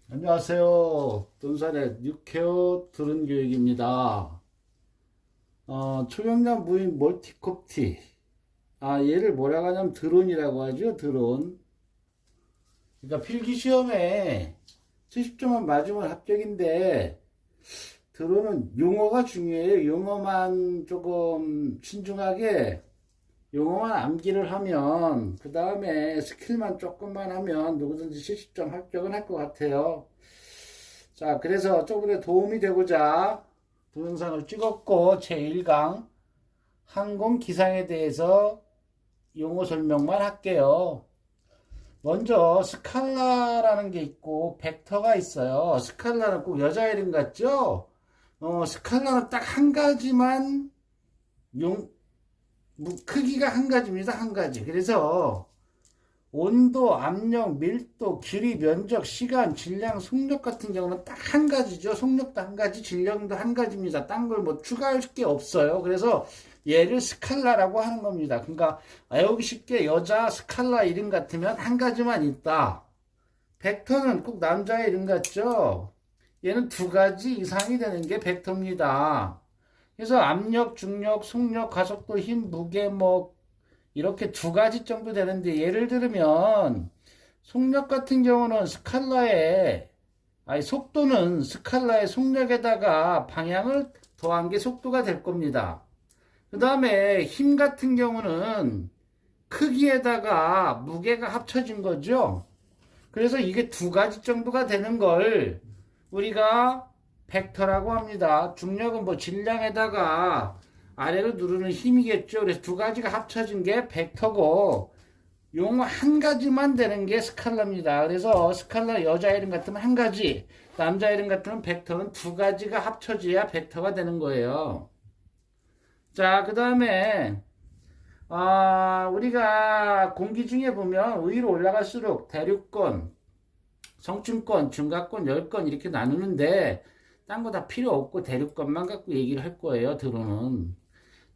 안녕하세요. 돈산의 6개월 드론교육입니다. 초경량 무인 멀티콥티. 얘를 뭐라고 하냐면 드론이라고 하죠. 드론. 그러니까 필기시험에 70점만 맞으면 합격인데, 드론은 용어가 중요해요. 용어만 조금 신중하게, 용어만 암기를 하면, 그 다음에 스킬만 조금만 하면 누구든지 70점 합격은 할 것 같아요. 자, 그래서 조금의 도움이 되고자 동영상을 찍었고, 제1강 항공기상에 대해서 용어 설명만 할게요. 먼저 스칼라라는 게 있고 벡터가 있어요. 스칼라는 꼭 여자 이름 같죠? 스칼라는 딱 한 가지만 크기가 한 가지입니다. 한 가지. 그래서 온도, 압력, 밀도, 길이, 면적, 시간, 질량, 속력 같은 경우는 딱 한 가지죠. 속력도 한 가지, 질량도 한 가지입니다. 딴 걸 뭐 추가할 게 없어요. 그래서 얘를 스칼라라고 하는 겁니다. 그러니까 외우기 쉽게 여자 스칼라 이름 같으면 한 가지만 있다. 벡터는 꼭 남자 이름 같죠. 얘는 두 가지 이상이 되는 게 벡터입니다. 그래서 압력, 중력, 속력, 가속도, 힘, 무게, 이렇게 두 가지 정도 되는데, 예를 들면 속력 같은 경우는 속도는 스칼라의 속력에다가 방향을 더한 게 속도가 될 겁니다. 그 다음에 힘 같은 경우는 크기에다가 무게가 합쳐진 거죠. 그래서 이게 두 가지 정도가 되는 걸 우리가 벡터라고 합니다. 중력은 질량에다가 아래로 누르는 힘이겠죠. 그래서 두 가지가 합쳐진 게 벡터고, 용어 한 가지만 되는 게 스칼라입니다. 그래서 스칼라 여자 이름 같으면 한 가지, 남자 이름 같으면 벡터는 두 가지가 합쳐져야 벡터가 되는 거예요. 자, 그 다음에 우리가 공기 중에 보면 위로 올라갈수록 대륙권, 성층권, 중간권, 열권 이렇게 나누는데, 딴 거 다 필요 없고 대륙권만 갖고 얘기를 할 거예요. 드론은.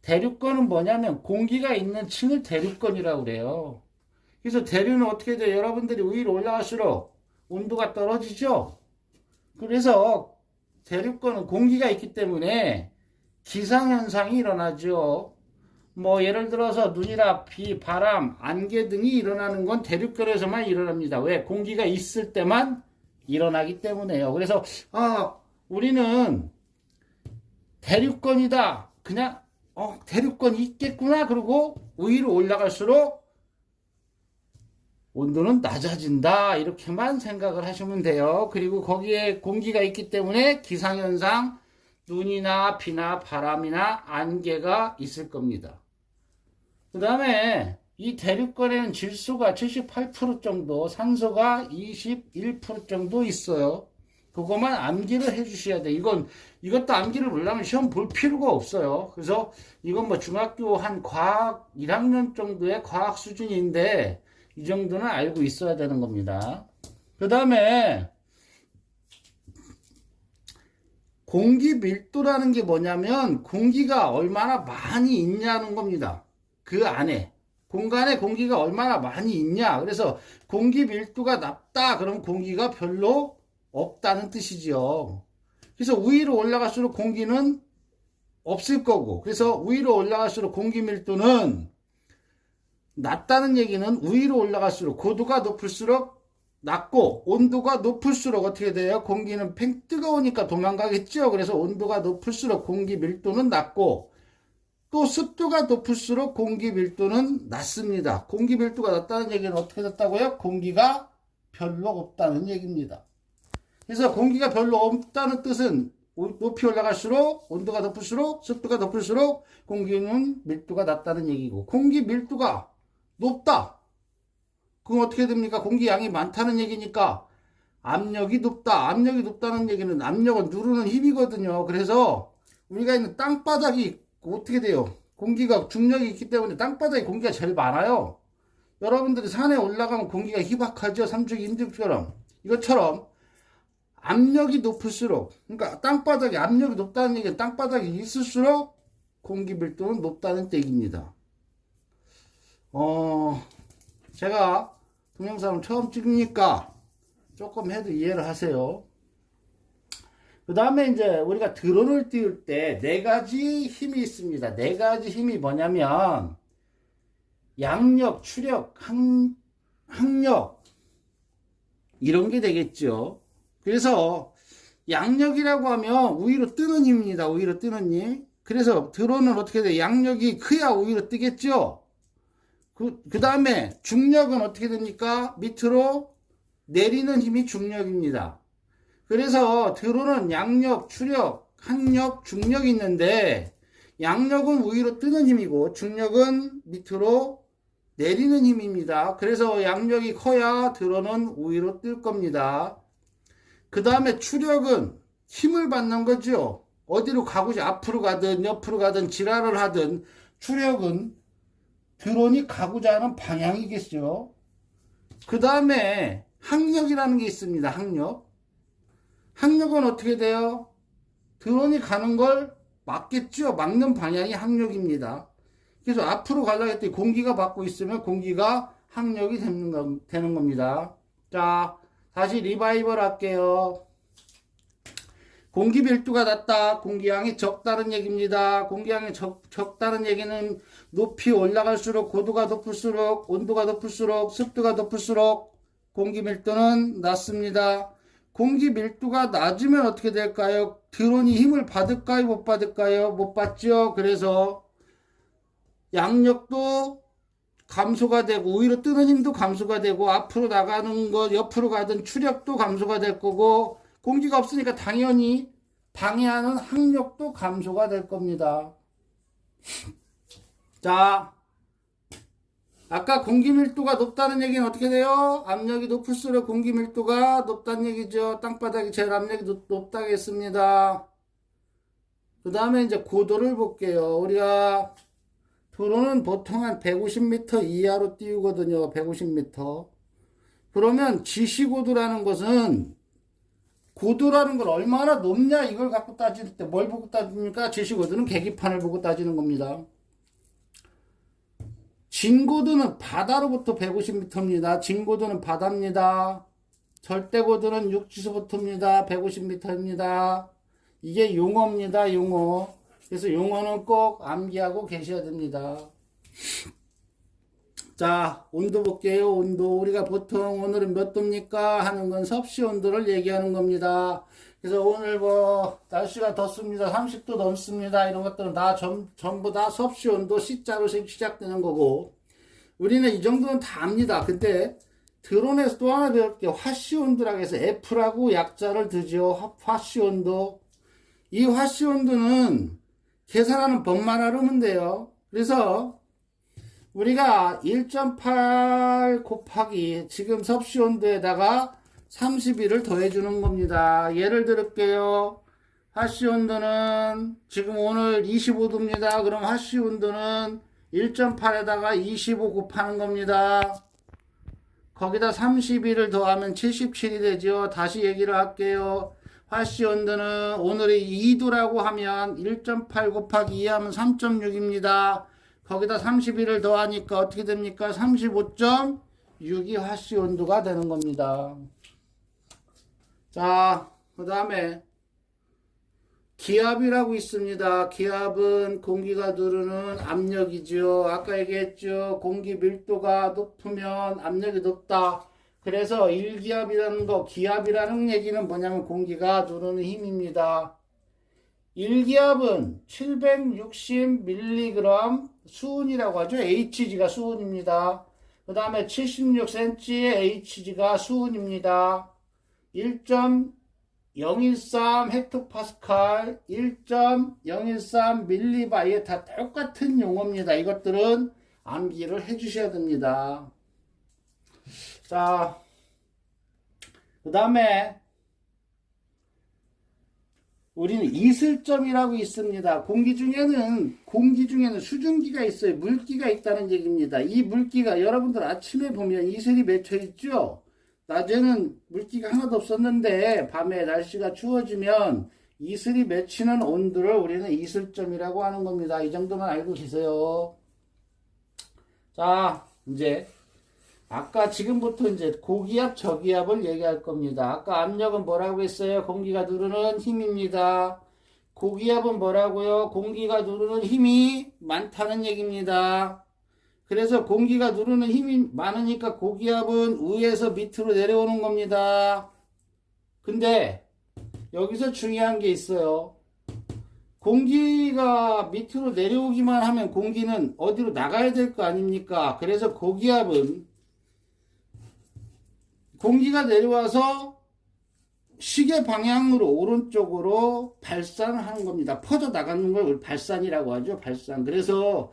대륙권은 뭐냐면 공기가 있는 층을 대륙권이라고 그래요. 그래서 대륙은 어떻게 돼요? 여러분들이 위로 올라갈수록 온도가 떨어지죠? 그래서 대륙권은 공기가 있기 때문에 기상현상이 일어나죠. 예를 들어서 눈이나 비, 바람, 안개 등이 일어나는 건 대륙권에서만 일어납니다. 왜? 공기가 있을 때만 일어나기 때문에요. 그래서 우리는 대륙권이다. 그냥 대륙권이 있겠구나. 그리고 위로 올라갈수록 온도는 낮아진다. 이렇게만 생각을 하시면 돼요. 그리고 거기에 공기가 있기 때문에 기상현상, 눈이나 비나 바람이나 안개가 있을 겁니다. 그 다음에 이 대륙권에는 질소가 78% 정도, 산소가 21% 정도 있어요. 그것만 암기를 해 주셔야 돼. 이것도 암기를 몰라면 시험 볼 필요가 없어요. 그래서 이건 중학교 한 과학 1학년 정도의 과학 수준인데, 이 정도는 알고 있어야 되는 겁니다. 그 다음에 공기 밀도라는 게 뭐냐면 공기가 얼마나 많이 있냐는 겁니다. 그 안에. 공간에 공기가 얼마나 많이 있냐. 그래서 공기 밀도가 낮다. 그럼 공기가 별로 없다는 뜻이죠. 그래서 위로 올라갈수록 공기는 없을 거고, 그래서 위로 올라갈수록 공기 밀도는 낮다는 얘기는 위로 올라갈수록 고도가 높을수록 낮고, 온도가 높을수록 어떻게 돼요? 공기는 뜨거우니까 도망가겠죠. 그래서 온도가 높을수록 공기 밀도는 낮고, 또 습도가 높을수록 공기 밀도는 낮습니다. 공기 밀도가 낮다는 얘기는 어떻게 됐다고요? 공기가 별로 없다는 얘기입니다. 그래서 공기가 별로 없다는 뜻은 높이 올라갈수록, 온도가 높을수록, 습도가 높을수록 공기는 밀도가 낮다는 얘기고, 공기 밀도가 높다. 그럼 어떻게 됩니까? 공기 양이 많다는 얘기니까 압력이 높다. 압력이 높다는 얘기는 압력은 누르는 힘이거든요. 그래서 우리가 있는 땅바닥이 어떻게 돼요? 공기가 중력이 있기 때문에 땅바닥에 공기가 제일 많아요. 여러분들이 산에 올라가면 공기가 희박하죠. 삼척 인접처럼. 이것처럼 압력이 높을수록, 그러니까 땅바닥에 압력이 높다는 얘기는 땅바닥에 있을수록 공기 밀도는 높다는 얘기입니다. 제가 동영상을 처음 찍으니까 조금 해도 이해를 하세요. 그 다음에 이제 우리가 드론을 띄울 때 네 가지 힘이 있습니다. 네 가지 힘이 뭐냐면 양력, 추력, 항력 이런 게 되겠죠. 그래서 양력이라고 하면 위로 뜨는 힘입니다. 위로 뜨는 힘. 그래서 드론은 어떻게 돼요? 양력이 커야 위로 뜨겠죠. 그 다음에 중력은 어떻게 됩니까? 밑으로 내리는 힘이 중력입니다. 그래서 드론은 양력, 추력, 항력, 중력이 있는데 양력은 위로 뜨는 힘이고 중력은 밑으로 내리는 힘입니다. 그래서 양력이 커야 드론은 위로 뜰 겁니다. 그 다음에 추력은 힘을 받는 거죠. 어디로 가고자 앞으로 가든 옆으로 가든 지랄을 하든 추력은 드론이 가고자 하는 방향이겠죠. 그 다음에 항력이라는 게 있습니다. 항력. 항력은 어떻게 돼요? 드론이 가는 걸 막겠죠. 막는 방향이 항력입니다. 그래서 앞으로 가려고 했더니 공기가 받고 있으면 공기가 항력이 되는 겁니다. 자, 다시 리바이벌 할게요. 공기 밀도가 낮다. 공기양이 적다는 얘기입니다. 공기양이 적다는 얘기는 높이 올라갈수록 고도가 높을수록 온도가 높을수록 습도가 높을수록 공기 밀도는 낮습니다. 공기 밀도가 낮으면 어떻게 될까요? 드론이 힘을 받을까요? 못 받을까요? 못 받죠. 그래서 양력도 감소가 되고 위로 뜨는 힘도 감소가 되고 앞으로 나가는 것 옆으로 가든 추력도 감소가 될 거고 공기가 없으니까 당연히 방해하는 항력도 감소가 될 겁니다. 자, 아까 공기 밀도가 높다는 얘기는 어떻게 돼요? 압력이 높을수록 공기 밀도가 높다는 얘기죠. 땅바닥이 제일 압력이 높다겠습니다. 그 다음에 이제 고도를 볼게요. 우리가 드론은 보통 한 150m 이하로 띄우거든요. 150m. 그러면 지시고도라는 것은 고도라는 걸 얼마나 높냐 이걸 갖고 따질 때 뭘 보고 따집니까? 지시고도는 계기판을 보고 따지는 겁니다. 진고도는 바다로부터 150m입니다. 진고도는 바다입니다. 절대고도는 육지서부터입니다. 150m입니다. 이게 용어입니다. 용어. 그래서 용어는 꼭 암기하고 계셔야 됩니다. 자, 온도 볼게요. 온도. 우리가 보통 오늘은 몇 도입니까? 하는 건 섭씨 온도를 얘기하는 겁니다. 그래서 오늘 뭐 날씨가 덥습니다. 30도 넘습니다. 이런 것들은 다 전부 다 섭씨 온도 C자로 시작되는 거고 우리는 이 정도는 다 압니다. 근데 드론에서 또 하나 배울 게 화씨 온도라고 해서 F라고 약자를 두죠. 화씨 온도. 이 화씨 온도는 계산하는 법만 알으면 돼요. 그래서 우리가 1.8 곱하기 지금 섭씨 온도에다가 31을 더해주는 겁니다. 예를 들을게요. 화씨 온도는 지금 오늘 25도입니다. 그럼 화씨 온도는 1.8에다가 25 곱하는 겁니다. 거기다 31을 더하면 77이 되죠. 다시 얘기를 할게요. 화씨 온도는 오늘이 2도라고 하면 1.8 곱하기 2 하면 3.6입니다. 거기다 31을 더하니까 어떻게 됩니까? 35.6이 화씨 온도가 되는 겁니다. 자, 그 다음에 기압이라고 있습니다. 기압은 공기가 누르는 압력이죠. 아까 얘기했죠. 공기 밀도가 높으면 압력이 높다. 그래서 1기압이라는 거, 기압이라는 얘기는 뭐냐면 공기가 누르는 힘입니다. 1기압은 760mg 수은이라고 하죠. hg가 수은입니다. 그 다음에 76cm의 hg가 수은입니다. 1.013 헥토파스칼, 1.013 밀리바이에 다 똑같은 용어입니다. 이것들은 암기를 해주셔야 됩니다. 자, 그 다음에 우리는 이슬점이라고 있습니다. 공기 중에는 수증기가 있어요. 물기가 있다는 얘기입니다. 이 물기가 여러분들 아침에 보면 이슬이 맺혀 있죠. 낮에는 물기가 하나도 없었는데 밤에 날씨가 추워지면 이슬이 맺히는 온도를 우리는 이슬점이라고 하는 겁니다. 이 정도만 알고 계세요. 자, 이제 아까 지금부터 이제 고기압, 저기압을 얘기할 겁니다. 아까 압력은 뭐라고 했어요? 공기가 누르는 힘입니다. 고기압은 뭐라고요? 공기가 누르는 힘이 많다는 얘기입니다. 그래서 공기가 누르는 힘이 많으니까 고기압은 위에서 밑으로 내려오는 겁니다. 근데 여기서 중요한 게 있어요. 공기가 밑으로 내려오기만 하면 공기는 어디로 나가야 될 거 아닙니까? 그래서 고기압은 공기가 내려와서 시계 방향으로 오른쪽으로 발산을 하는 겁니다. 퍼져 나가는 걸 발산이라고 하죠. 발산. 그래서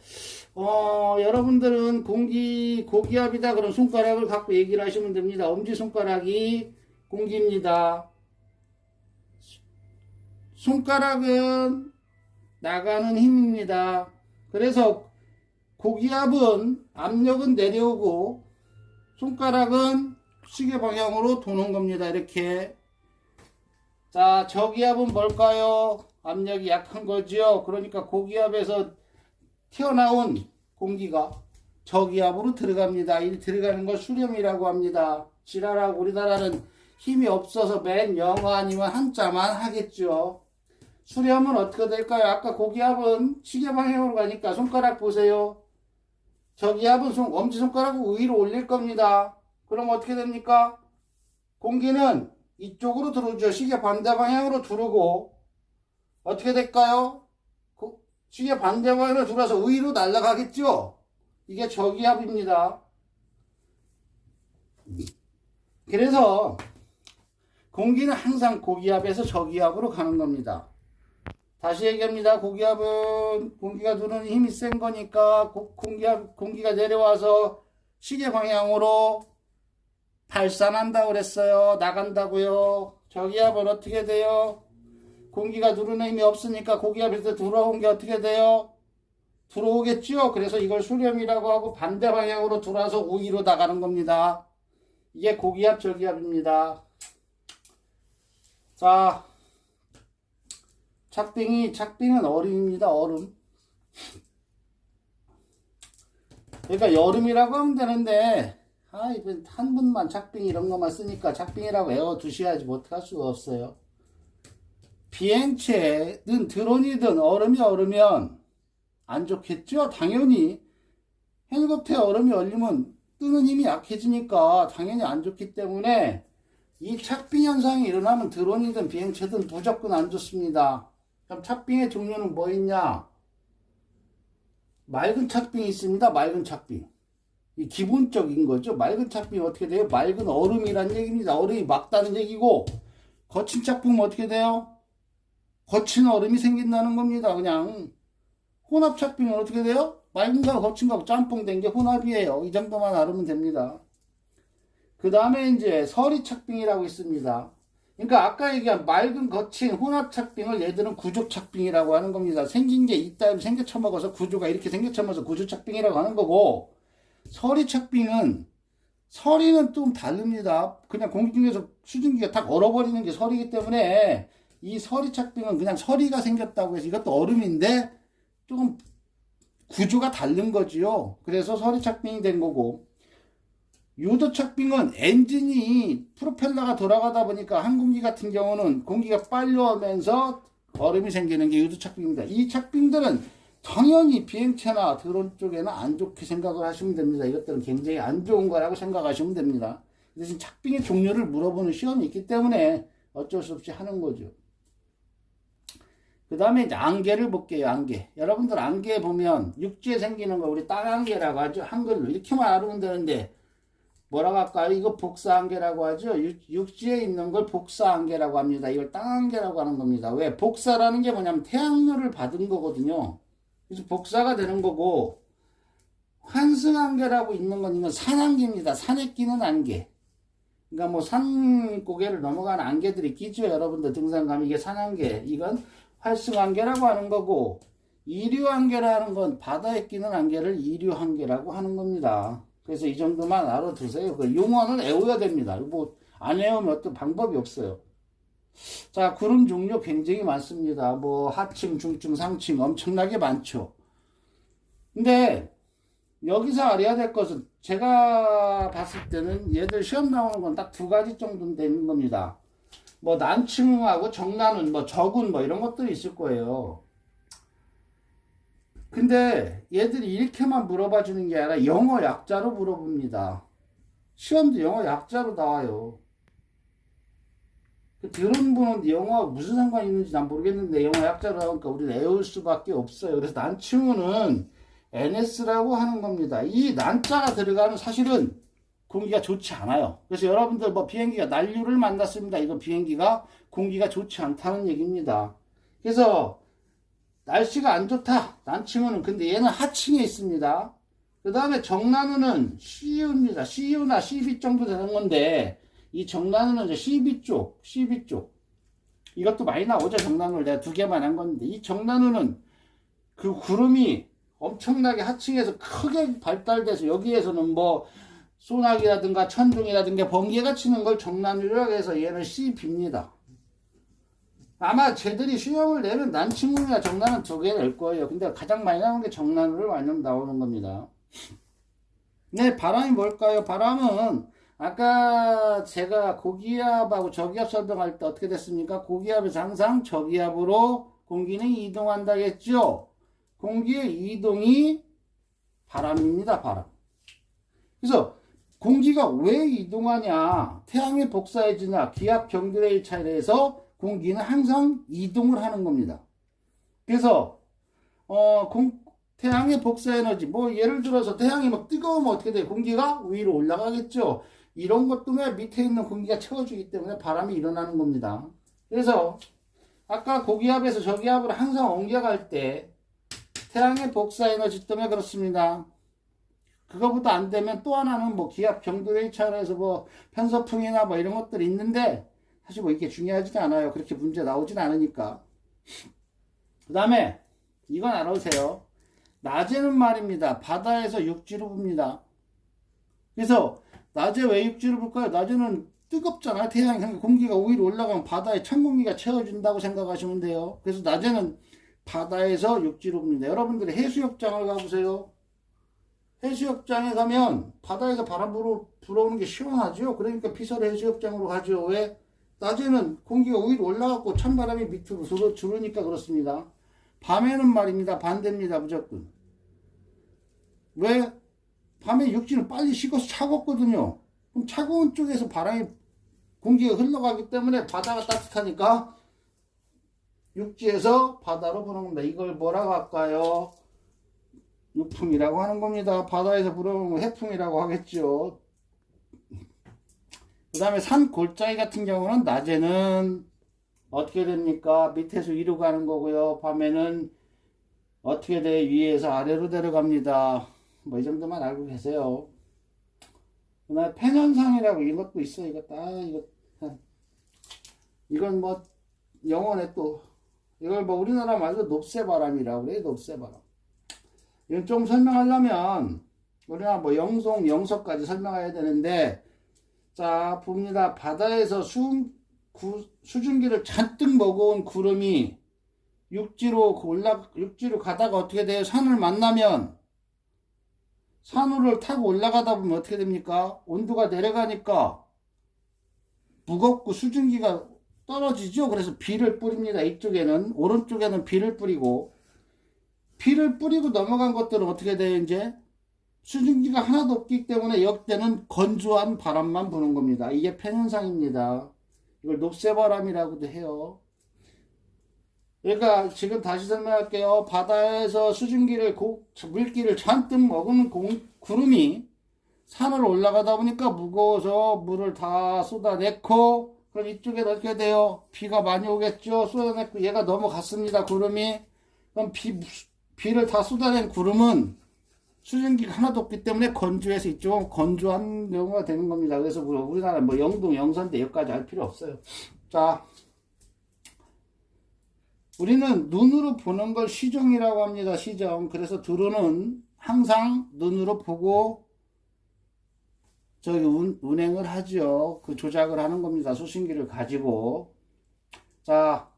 여러분들은 고기압이다 그럼 손가락을 갖고 얘기를 하시면 됩니다. 엄지손가락이 공기입니다. 손가락은 나가는 힘입니다. 그래서 고기압은 압력은 내려오고 손가락은 시계 방향으로 도는 겁니다. 이렇게. 자, 저기압은 뭘까요? 압력이 약한 거죠. 그러니까 고기압에서 튀어나온 공기가 저기압으로 들어갑니다. 이 들어가는 걸 수렴이라고 합니다. 지랄하고 우리나라는 힘이 없어서 맨 영어 아니면 한자만 하겠죠. 수렴은 어떻게 될까요? 아까 고기압은 시계 방향으로 가니까 손가락 보세요. 저기압은 엄지손가락을 위로 올릴 겁니다. 그럼 어떻게 됩니까? 공기는 이쪽으로 들어오죠. 시계 반대 방향으로 두르고 어떻게 될까요? 시계 반대 방향으로 들어와서 위로 날아가겠죠? 이게 저기압입니다. 그래서 공기는 항상 고기압에서 저기압으로 가는 겁니다. 다시 얘기합니다. 고기압은 공기가 누르는 힘이 센 거니까 공기가 내려와서 시계 방향으로 발산한다고 그랬어요. 나간다고요. 저기압은 어떻게 돼요? 공기가 누르는 힘이 없으니까 고기압에서 들어온 게 어떻게 돼요? 들어오겠죠? 그래서 이걸 수렴이라고 하고 반대 방향으로 들어와서 위로 나가는 겁니다. 이게 고기압, 저기압입니다. 자, 착빙은 얼음입니다. 얼음. 그러니까 여름이라고 하면 되는데 이번 한 분만 착빙 이런 것만 쓰니까 착빙이라고 외워두셔야지 못할 수가 없어요. 비행체든 드론이든 얼음이 얼으면 안 좋겠죠? 당연히 헬리콥터에 얼음이 얼리면 뜨는 힘이 약해지니까 당연히 안 좋기 때문에 이 착빙 현상이 일어나면 드론이든 비행체든 무조건 안 좋습니다. 그럼 착빙의 종류는 뭐 있냐? 맑은 착빙이 있습니다. 맑은 착빙. 이 기본적인 거죠. 맑은 착빙이 어떻게 돼요? 맑은 얼음이란 얘기입니다. 얼음이 맑다는 얘기고, 거친 착빙은 어떻게 돼요? 거친 얼음이 생긴다는 겁니다. 그냥 혼합 착빙은 어떻게 돼요? 맑은 거하고 거친 거하고 짬뽕 된 게 혼합이에요. 이 정도만 알으면 됩니다. 그 다음에 이제 서리 착빙이라고 있습니다. 그러니까 아까 얘기한 맑은 거친 혼합 착빙을 얘들은 구조 착빙이라고 하는 겁니다. 생긴 게 있다 생겨쳐먹어서 구조가 이렇게 생겨쳐먹어서 구조 착빙이라고 하는 거고, 서리 착빙은 서리는 좀 다릅니다. 그냥 공기 중에서 수증기가 딱 얼어버리는 게 서리이기 때문에 이 서리 착빙은 그냥 서리가 생겼다고 해서 이것도 얼음인데 조금 구조가 다른 거지요. 그래서 서리 착빙이 된 거고, 유도 착빙은 엔진이 프로펠러가 돌아가다 보니까 항공기 같은 경우는 공기가 빨려오면서 얼음이 생기는 게 유도 착빙입니다. 이 착빙들은 당연히 비행체나 드론 쪽에는 안 좋게 생각을 하시면 됩니다. 이것들은 굉장히 안 좋은 거라고 생각하시면 됩니다. 대신 착빙의 종류를 물어보는 시험이 있기 때문에 어쩔 수 없이 하는 거죠. 그 다음에 이제 안개를 볼게요. 안개. 여러분들 안개 보면 육지에 생기는 거 우리 땅안개라고 하죠. 한글로 이렇게만 알으면 되는데 뭐라고 할까요? 이거 복사안개라고 하죠. 육지에 있는 걸 복사안개라고 합니다. 이걸 땅안개라고 하는 겁니다. 왜? 복사라는 게 뭐냐면 태양열을 받은 거거든요. 그래서 복사가 되는 거고, 환승안개라고 있는 건 이건 산안개입니다. 산에 끼는 안개. 그러니까 뭐 산고개를 넘어가는 안개들이 끼죠. 여러분들 등산 가면 이게 산안개. 이건 활승안개라고 하는 거고, 이류안개라는 건 바다에 끼는 안개를 이류안개라고 하는 겁니다. 그래서 이 정도만 알아두세요. 그 용어는 외워야 됩니다. 뭐 안 외우면 어떤 방법이 없어요. 자, 구름 종류 굉장히 많습니다. 뭐 하층, 중층, 상층 엄청나게 많죠. 근데 여기서 알아야 될 것은 제가 봤을 때는 얘들 시험 나오는 건 딱 두 가지 정도 되는 겁니다. 뭐 난치문하고 정난운, 뭐 적운 뭐 이런 것들이 있을 거예요. 근데 얘들이 이렇게만 물어봐 주는 게 아니라 영어 약자로 물어봅니다. 시험도 영어 약자로 나와요. 들은 분은 영어와 무슨 상관이 있는지 난 모르겠는데 영어 약자로 나오니까 우리는 애울 수밖에 없어요. 그래서 난치문은 NS라고 하는 겁니다. 이 난자가 들어가면 사실은 공기가 좋지 않아요. 그래서 여러분들 뭐 비행기가 난류를 만났습니다. 이거 비행기가 공기가 좋지 않다는 얘기입니다. 그래서 날씨가 안 좋다. 난치문은 근데 얘는 하층에 있습니다. 그 다음에 정난우는 CU입니다. CU나 CB 정도 되는 건데 이 정난우는 이제 CB 쪽. 이것도 많이 나오죠. 정난우를 내가 두 개만 한 건데 이 정난우는 그 구름이 엄청나게 하층에서 크게 발달돼서 여기에서는 뭐 소나기라든가 천둥이라든가 번개가 치는 걸 정난우라고 해서 얘는 CB입니다. 아마 쟤들이 시험을 내면 난치문이나 정난은 두 개 낼 거예요. 근데 가장 많이 나오는 게 정난우를 많이 나오는 겁니다. 네, 바람이 뭘까요? 바람은 아까 제가 고기압하고 저기압 설명할 때 어떻게 됐습니까? 고기압에서 항상 저기압으로 공기는 이동한다겠죠? 공기의 이동이 바람입니다, 바람. 그래서 공기가 왜 이동하냐? 태양의 복사해지나 기압 경들의 차이에 의해서 공기는 항상 이동을 하는 겁니다. 그래서 태양의 복사 에너지, 뭐 예를 들어서 태양이 막 뜨거우면 어떻게 돼요? 공기가 위로 올라가겠죠. 이런 것 때문에 밑에 있는 공기가 채워주기 때문에 바람이 일어나는 겁니다. 그래서 아까 고기압에서 저기압으로 항상 옮겨갈 때 태양의 복사 에너지 때문에 그렇습니다. 그거보다 안 되면 또 하나는 뭐 기압 경도의 차이에서 뭐 편서풍이나 뭐 이런 것들이 있는데 사실 뭐 이게 중요하지도 않아요. 그렇게 문제 나오진 않으니까. 그 다음에 이건 알아보세요. 낮에는 말입니다. 바다에서 육지로 붑니다. 그래서 낮에 왜 육지로 불까요? 낮에는 뜨겁잖아요. 태양 공기가 위로 올라가면 바다에 찬 공기가 채워준다고 생각하시면 돼요. 그래서 낮에는 바다에서 육지로 붑니다. 여러분들이 해수욕장을 가보세요. 해수욕장에 가면 바다에서 바람 불어오는 게 시원하죠. 그러니까 피서를 해수욕장으로 가죠. 왜? 낮에는 공기가 위로 올라가고 찬바람이 밑으로 들어오니까 그렇습니다. 밤에는 말입니다. 반대입니다. 무조건. 왜? 밤에 육지는 빨리 식어서 차갑거든요. 그럼 차가운 쪽에서 바람이 공기가 흘러가기 때문에 바다가 따뜻하니까 육지에서 바다로 부는 겁니다. 이걸 뭐라고 할까요? 육풍이라고 하는 겁니다. 바다에서 불어오는 해풍이라고 하겠죠. 그 다음에 산 골짜기 같은 경우는 낮에는 어떻게 됩니까? 밑에서 위로 가는 거고요. 밤에는 어떻게 돼? 위에서 아래로 내려갑니다. 뭐 이 정도만 알고 계세요. 그 다음에 팬현상이라고 이것도 있어. 이건 뭐 영어에 또 이걸 뭐 우리나라 말로 높새바람이라고 그래. 높새바람. 이건 좀 설명하려면 우리가 뭐 영송, 영서까지 설명해야 되는데 자 봅니다. 바다에서 수증기를 잔뜩 먹어온 구름이 육지로 가다가 어떻게 돼요? 산을 만나면 산호를 타고 올라가다 보면 어떻게 됩니까? 온도가 내려가니까 무겁고 수증기가 떨어지죠. 그래서 비를 뿌립니다. 이쪽에는 오른쪽에는 비를 뿌리고 넘어간 것들은 어떻게 돼요? 이제 수증기가 하나도 없기 때문에 역대는 건조한 바람만 부는 겁니다. 이게 팬현상입니다. 이걸 높새바람이라고도 해요. 그러니까 지금 다시 설명할게요. 바다에서 수증기를 물기를 잔뜩 먹은 구름이 산을 올라가다 보니까 무거워서 물을 다 쏟아냈고 그럼 이쪽에 어떻게 돼요? 비가 많이 오겠죠. 쏟아냈고 얘가 넘어갔습니다. 구름이. 그럼 비를 다 쏟아낸 구름은 수증기가 하나도 없기 때문에 건조해서 이쪽은 건조한 경우가 되는 겁니다. 그래서 우리나라 뭐 영동, 영서인데 여기까지 할 필요 없어요. 자, 우리는 눈으로 보는 걸 시정이라고 합니다. 시정. 그래서 드론은 항상 눈으로 보고 저기 운행을 하죠. 그 조작을 하는 겁니다. 수신기를 가지고. 자,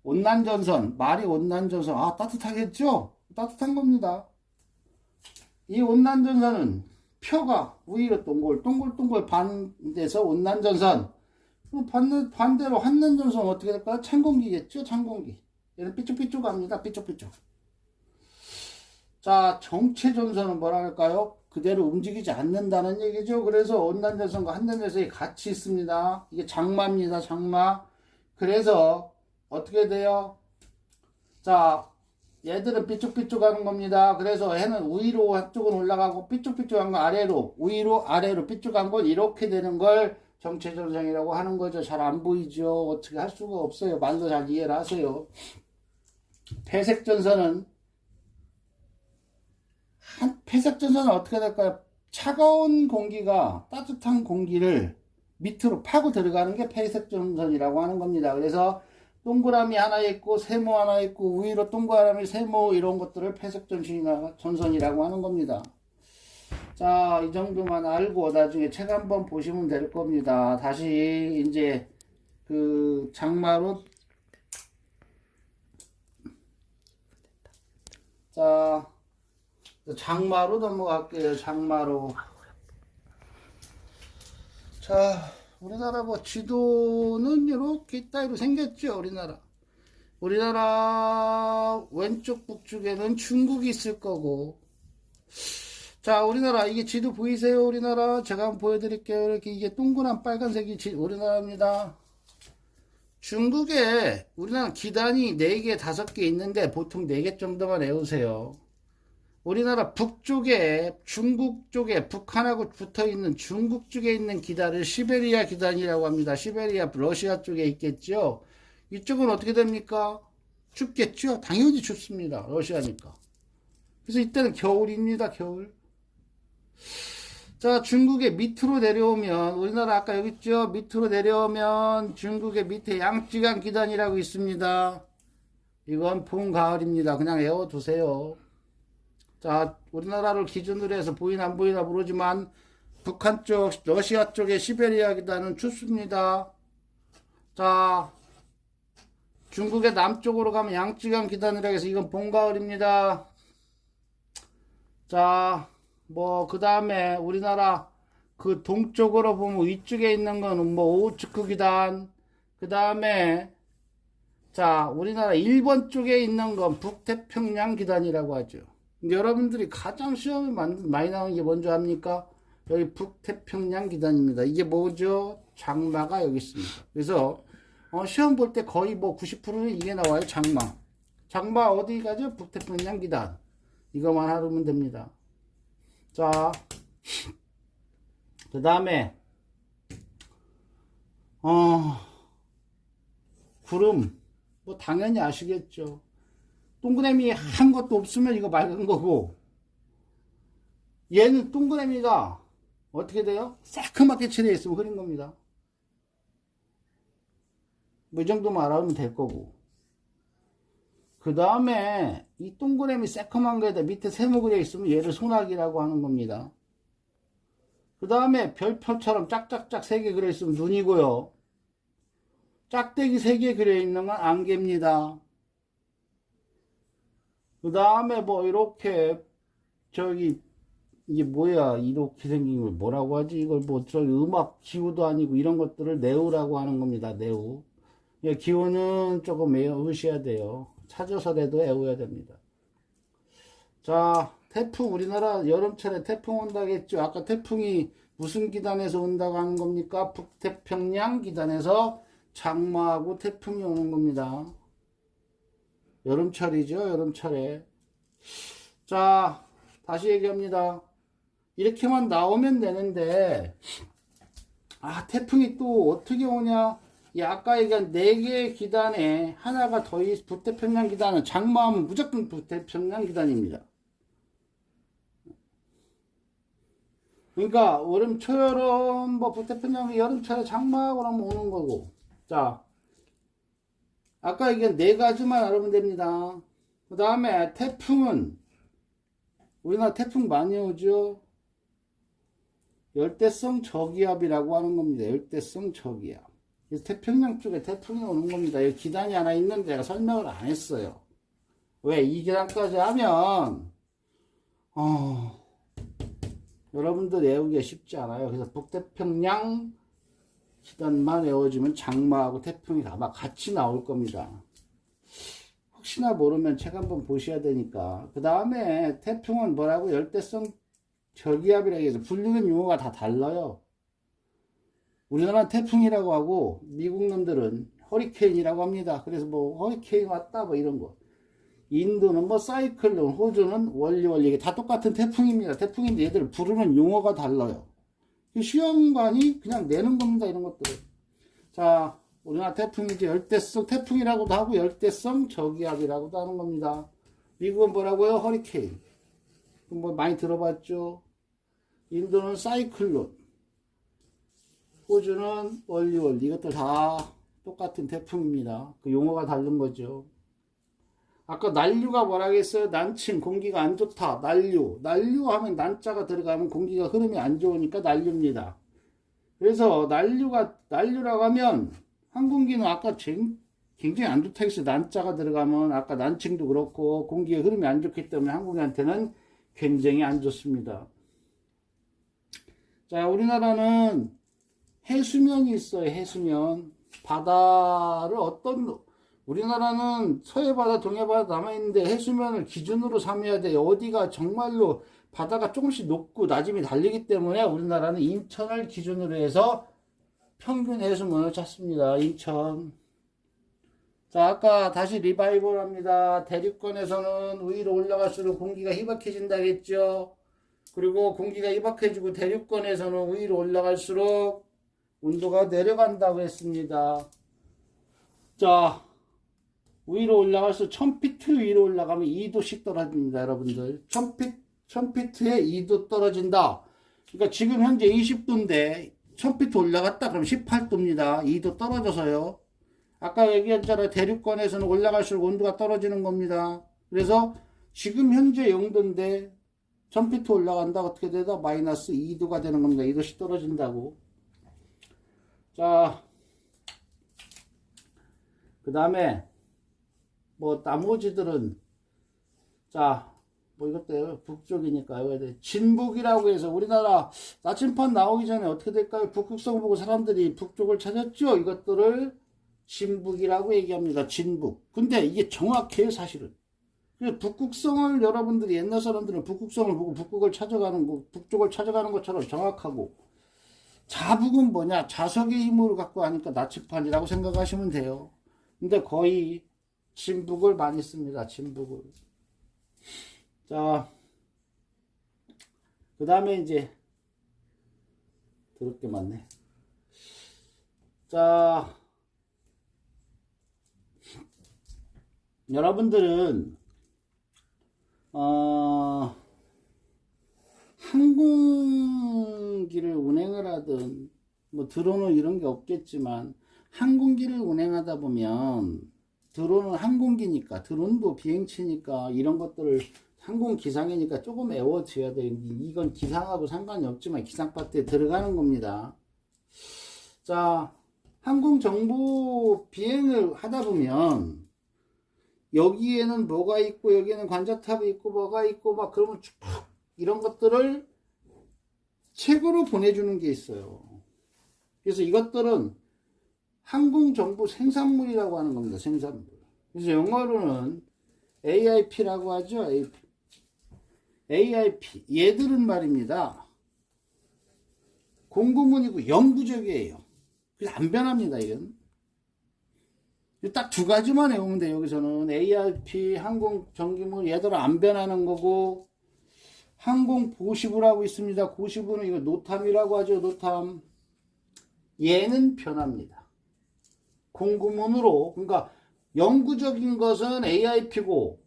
온난전선, 말이 온난전선. 아, 따뜻하겠죠? 따뜻한 겁니다. 이 온난전선은 표가 위로 동글동글 반돼서 온난전선. 반대로 한난전선 어떻게 될까요? 찬 공기겠죠? 찬 공기. 얘는 삐쭉삐쭉합니다. 삐쭉삐쭉. 자, 정체전선은 뭐라 할까요? 그대로 움직이지 않는다는 얘기죠. 그래서 온난전선과 한난전선이 같이 있습니다. 이게 장마입니다. 장마. 그래서 어떻게 돼요? 자, 얘들은 삐쭉삐쭉하는 겁니다. 그래서 해는 위로 한쪽은 올라가고 삐쭉삐쭉한 거 아래로, 위로 아래로 삐쭉한 건 이렇게 되는 걸 정체전선이라고 하는 거죠. 잘 안 보이죠. 어떻게 할 수가 없어요. 말로 잘 이해를 하세요. 폐색전선은 폐색전선은 어떻게 될까요? 차가운 공기가 따뜻한 공기를 밑으로 파고 들어가는 게 폐색전선이라고 하는 겁니다. 그래서 동그라미 하나 있고 세모 하나 있고 위로 동그라미 세모 이런 것들을 폐색전선이라고 하는 겁니다. 자, 이 정도만 알고 나중에 책 한번 보시면 될 겁니다. 다시 이제 그 장마로 자, 장마로 넘어갈게요. 장마로. 자, 우리나라 뭐 지도는 이렇게 따위로 생겼죠. 우리나라 왼쪽 북쪽에는 중국이 있을 거고. 자, 우리나라 이게 지도 보이세요? 우리나라 제가 한번 보여드릴게요. 이렇게 이게 동그란 빨간색이 우리나라입니다. 중국에 우리나라 기단이 4개, 5개 있는데 보통 4개 정도만 외우세요. 우리나라 북쪽에 중국 쪽에 북한하고 붙어있는 중국 쪽에 있는 기단을 시베리아 기단이라고 합니다. 시베리아 러시아 쪽에 있겠죠. 이쪽은 어떻게 됩니까? 춥겠죠. 당연히 춥습니다. 러시아니까. 그래서 이때는 겨울입니다. 겨울. 자, 중국의 밑으로 내려오면 우리나라 아까 여기 있죠. 밑으로 내려오면 중국의 밑에 양쯔강 기단이라고 있습니다. 이건 봄 가을입니다. 그냥 외워두세요. 자, 우리나라를 기준으로 해서 보이나 안 보이나 모르지만 북한 쪽, 러시아 쪽의 시베리아 기단은 춥습니다. 자, 중국의 남쪽으로 가면 양쯔강 기단이라고 해서 이건 봄 가을입니다. 자, 뭐 그 다음에 우리나라 그 동쪽으로 보면 위쪽에 있는 거는 뭐 오호츠크 기단, 그 다음에 자, 우리나라 일본 쪽에 있는 건 북태평양 기단이라고 하죠. 근데 여러분들이 가장 시험에 많이 나오는 게 뭔지 압니까? 여기 북태평양 기단입니다. 이게 뭐죠? 장마가 여기 있습니다. 그래서 시험 볼 때 거의 뭐 90%는 이게 나와요. 장마. 장마 어디 가죠? 북태평양 기단. 이거만 하면 됩니다. 자, 그 다음에 구름. 뭐 당연히 아시겠죠. 동그라미 한 것도 없으면 이거 맑은 거고, 얘는 동그라미가 어떻게 돼요? 새까맣게 칠해 있으면 흐린 겁니다. 뭐 이 정도만 알아보면 될 거고. 그 다음에 이 동그라미 새까만 거에다 밑에 세모 그려 있으면 얘를 소나기라고 하는 겁니다. 그 다음에 별표처럼 짝짝짝 3개 그려 있으면 눈이고요. 짝대기 3개 그려 있는 건 안개입니다. 그 다음에 뭐 이렇게 저기 이게 뭐야 이렇게 생긴 걸 뭐라고 하지? 이걸 뭐 저기 음악 기후도 아니고 이런 것들을 네우라고 하는 겁니다. 네우. 기후는 조금 외우셔야 돼요. 찾아서라도 외워야 됩니다. 자, 태풍. 우리나라 여름철에 태풍 온다겠죠. 아까 태풍이 무슨 기단에서 온다고 하는 겁니까? 북태평양 기단에서 장마하고 태풍이 오는 겁니다. 여름철이죠. 여름철에. 자, 다시 얘기합니다. 이렇게만 나오면 되는데 태풍이 또 어떻게 오냐? 아까 얘기한 4개의 기단에 하나가 더 북태평양 기단은 장마하면 무조건 북태평양 기단입니다. 그러니까 여름, 초여름, 뭐 북태평양 여름철에 장마하고 나면 오는 거고. 자, 아까 얘기한 4가지만 알아보면 됩니다. 그 다음에 태풍은 우리나라 태풍 많이 오죠. 열대성 저기압이라고 하는 겁니다. 열대성 저기압. 그래서 태평양 쪽에 태풍이 오는 겁니다. 여기 기단이 하나 있는데 제가 설명을 안 했어요. 왜? 이 기단까지 하면 여러분들 외우기가 쉽지 않아요. 그래서 북태평양 시단만 외워주면 장마하고 태풍이 아마 같이 나올 겁니다. 혹시나 모르면 책 한번 보셔야 되니까. 그 다음에 태풍은 뭐라고? 열대성 저기압이라고 해서 불리는 용어가 다 달라요. 우리나라는 태풍이라고 하고 미국 놈들은 허리케인이라고 합니다. 그래서 뭐 허리케인 왔다 뭐 이런 거. 인도는 뭐 사이클론, 호주는 원리 이게 다 똑같은 태풍입니다. 태풍인데 얘들 부르는 용어가 달라요. 시험관이 그냥 내는 겁니다. 이런 것들을. 자, 우리나라 태풍이 이제 열대성 태풍이라고도 하고 열대성 저기압이라고도 하는 겁니다. 미국은 뭐라고요? 허리케인. 뭐 많이 들어봤죠? 인도는 사이클론. 호주는 원리. 이것들 다 똑같은 태풍입니다. 그 용어가 다른 거죠. 아까 난류가 뭐라고 했어요? 난침, 공기가 안 좋다. 난류 하면 난자가 들어가면 공기가 흐름이 안 좋으니까 난류입니다. 그래서 난류라고 하면 항공기는 아까 굉장히 안 좋다 했어요. 난자가 들어가면 아까 난칭도 그렇고 공기의 흐름이 안 좋기 때문에 항공기한테는 굉장히 안 좋습니다. 자, 우리나라는 해수면이 있어요. 해수면. 바다를 우리나라는 서해바다, 동해바다 남아있는데 해수면을 기준으로 삼아야 돼요. 어디가 정말로 바다가 조금씩 높고 낮음이 다르기 때문에 우리나라는 인천을 기준으로 해서 평균 해수면을 찾습니다. 인천. 자, 아까 다시 리바이벌 합니다. 대륙권에서는 위로 올라갈수록 공기가 희박해진다 했죠. 그리고 공기가 희박해지고 대륙권에서는 위로 올라갈수록 온도가 내려간다고 했습니다. 자, 위로 올라갈수록 1000피트 위로 올라가면 2도씩 떨어집니다. 여러분들 1000피트에 2도 떨어진다. 그러니까 지금 현재 20도인데 1000피트 올라갔다 그러면 18도입니다. 2도 떨어져서요. 아까 얘기했잖아요. 대륙권에서는 올라갈수록 온도가 떨어지는 겁니다. 그래서 지금 현재 0도인데 1000피트 올라간다. 어떻게 되다? 마이너스 2도가 되는 겁니다. 2도씩 떨어진다고. 자, 그 다음에 뭐 나머지들은 자, 뭐 이것도 북쪽이니까요. 진북이라고 해서 우리나라 나침반 나오기 전에 어떻게 될까요? 북극성 보고 사람들이 북쪽을 찾았죠. 이것들을 진북이라고 얘기합니다. 진북. 근데 이게 정확해요, 사실은. 그래서 북극성을 여러분들이 옛날 사람들은 북극성을 보고 북쪽을 찾아가는 것처럼 정확하고, 자북은 뭐냐? 자석의 힘으로 갖고 하니까 나침반이라고 생각하시면 돼요. 근데 거의 진북을 많이 씁니다. 진북을. 자, 그 다음에 이제 더럽게 많네. 자, 여러분들은 항공기를 운행을 하든 뭐 드론은 이런 게 없겠지만 항공기를 운행하다 보면 드론은 항공기니까 드론도 비행체니까 이런 것들을 항공기상이니까 조금 외워줘야 돼. 이건 기상하고 상관이 없지만 기상파트에 들어가는 겁니다. 자, 항공정보 비행을 하다 보면 여기에는 뭐가 있고 여기에는 관자탑이 있고 뭐가 있고 막 그러면 쭉 이런 것들을 책으로 보내주는 게 있어요. 그래서 이것들은 항공정보 생산물이라고 하는 겁니다. 생산물. 그래서 영어로는 AIP라고 하죠. AIP. 얘들은 말입니다. 공구문이고 영구적이에요. 그래서 안 변합니다. 이건. 딱 두 가지만 외우면 돼요. 여기서는 AIP, 항공정기물 얘들은 안 변하는 거고, 항공고시부를 하고 있습니다. 고시부는 이거 노탐이라고 하죠. 노탐. 얘는 변합니다. 공구문으로. 그러니까 영구적인 것은 AIP고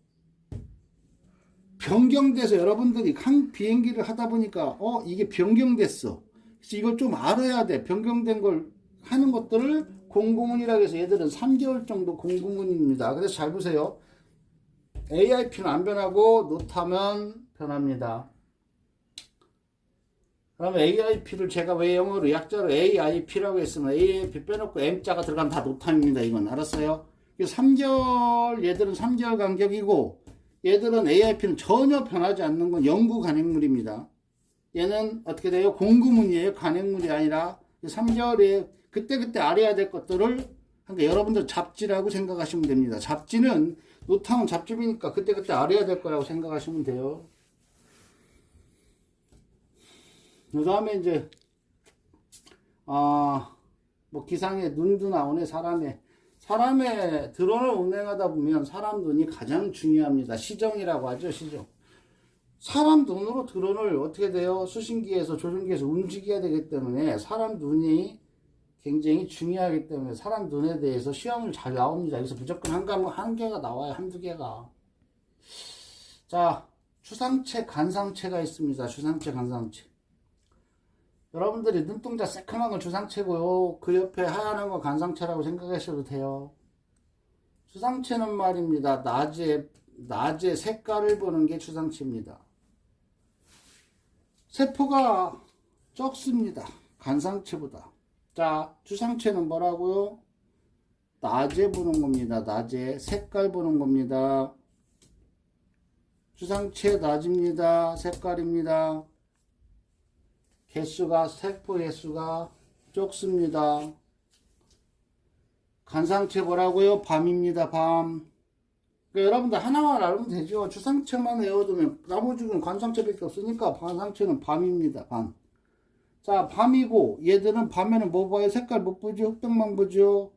변경돼서 여러분들이 비행기를 하다 보니까 이게 변경됐어. 그래서 이걸 좀 알아야 돼. 변경된 걸 하는 것들을 공구문이라고 해서 얘들은 3개월 정도 공구문입니다. 그래서 잘 보세요. AIP는 안 변하고 노탐은 변합니다. 그러면 AIP를 제가 왜 영어로 약자로 AIP라고 했으면 AIP 빼놓고 M자가 들어가면 다 노탐입니다. 이건 알았어요? 3개월, 얘들은 3개월 간격이고 얘들은 AIP는 전혀 변하지 않는 건 영구 간행물입니다. 얘는 어떻게 돼요? 공구문이에요. 간행물이 아니라 3개월에 그때그때 알아야 될 것들을 그러니까 여러분들 잡지라고 생각하시면 됩니다. 잡지는 노탕은 잡집이니까 그때그때 알아야 될 거라고 생각하시면 돼요. 그 다음에 이제 뭐 기상에 눈도 나오네. 사람의 드론을 운행하다 보면 사람 눈이 가장 중요합니다. 시정이라고 하죠. 시정. 사람 눈으로 드론을 어떻게 돼요? 수신기에서 조종기에서 움직여야 되기 때문에 사람 눈이 굉장히 중요하기 때문에 사람 눈에 대해서 시험을 잘 나옵니다. 여기서 무조건 한 개가 나와요. 한두 개가. 자, 추상체, 간상체가 있습니다. 추상체, 간상체. 여러분들이 눈동자 새까만 건 추상체고요. 그 옆에 하얀 건 간상체라고 생각하셔도 돼요. 추상체는 말입니다. 낮에 색깔을 보는 게 추상체입니다. 세포가 적습니다. 간상체보다. 자, 추상체는 뭐라고요? 낮에 보는 겁니다. 낮에 색깔 보는 겁니다. 추상체 낮입니다. 색깔입니다. 세포 개수가 적습니다. 간상체 뭐라고요? 밤입니다. 밤. 그러니까 여러분들 하나만 알면 되죠. 추상체만 외워두면 나머지는 간상체밖에 없으니까 간상체는 밤입니다. 밤. 자, 밤이고 얘들은 밤에는 뭐 봐요? 색깔 못 보죠? 흑백만 보죠?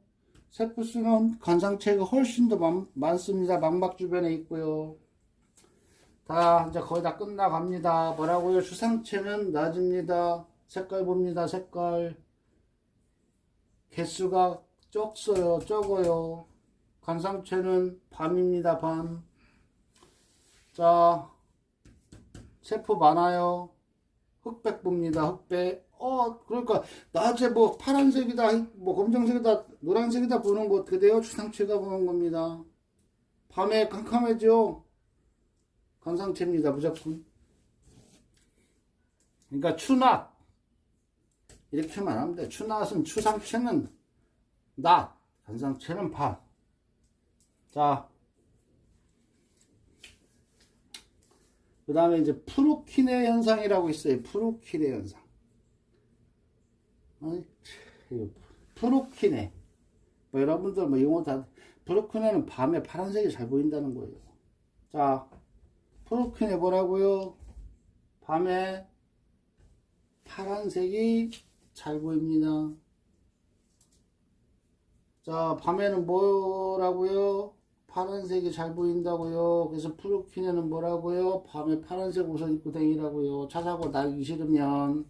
세포수는 간상체가 훨씬 더 많습니다. 망막 주변에 있고요. 자, 이제 거의 다 끝나갑니다. 뭐라고요? 추상체는 낮입니다. 색깔 봅니다. 색깔. 개수가 적어요. 간상체는 밤입니다. 밤. 자, 세포 많아요. 흑백 봅니다. 흑백. 그러니까 낮에 뭐 파란색이다, 뭐 검정색이다, 노란색이다 보는 거 어떻게 돼요? 추상체가 보는 겁니다. 밤에 캄캄해져. 간상체입니다. 무조건. 그러니까 추낮 이렇게 말하면 돼. 추상체는 낮, 간상체는 밤. 자, 그 다음에 이제 프루키네 현상이라고 있어요. 프루키네 현상. 프루키네. 뭐 여러분들 뭐 용어 다, 프루키네는 밤에 파란색이 잘 보인다는 거예요. 자, 프루키네 뭐라고요? 밤에 파란색이 잘 보입니다. 자, 밤에는 뭐라고요? 파란색이 잘 보인다고요. 그래서 프루키네는 뭐라고요? 밤에 파란색 옷을 입고 다니라고요. 차 사고 나기 싫으면.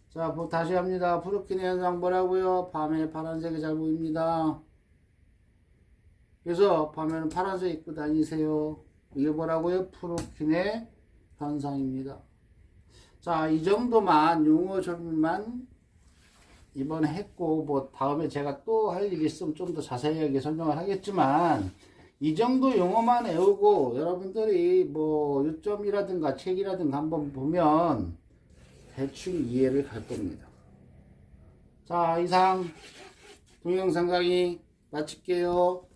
자, 뭐 다시 합니다. 프루키네 현상 뭐라고요? 밤에 파란색이 잘 보입니다. 그래서 밤에는 파란색 입고 다니세요. 이게 뭐라고요? 프루키네 현상입니다. 자, 이 정도만 용어 정리만 이번에 했고, 뭐 다음에 제가 또 할 일이 있으면 좀 더 자세하게 설명을 하겠지만, 이 정도 용어만 외우고 여러분들이 뭐 요점이라든가 책이라든가 한번 보면 대충 이해를 갈 겁니다. 자, 이상 동영상 강의 마칠게요.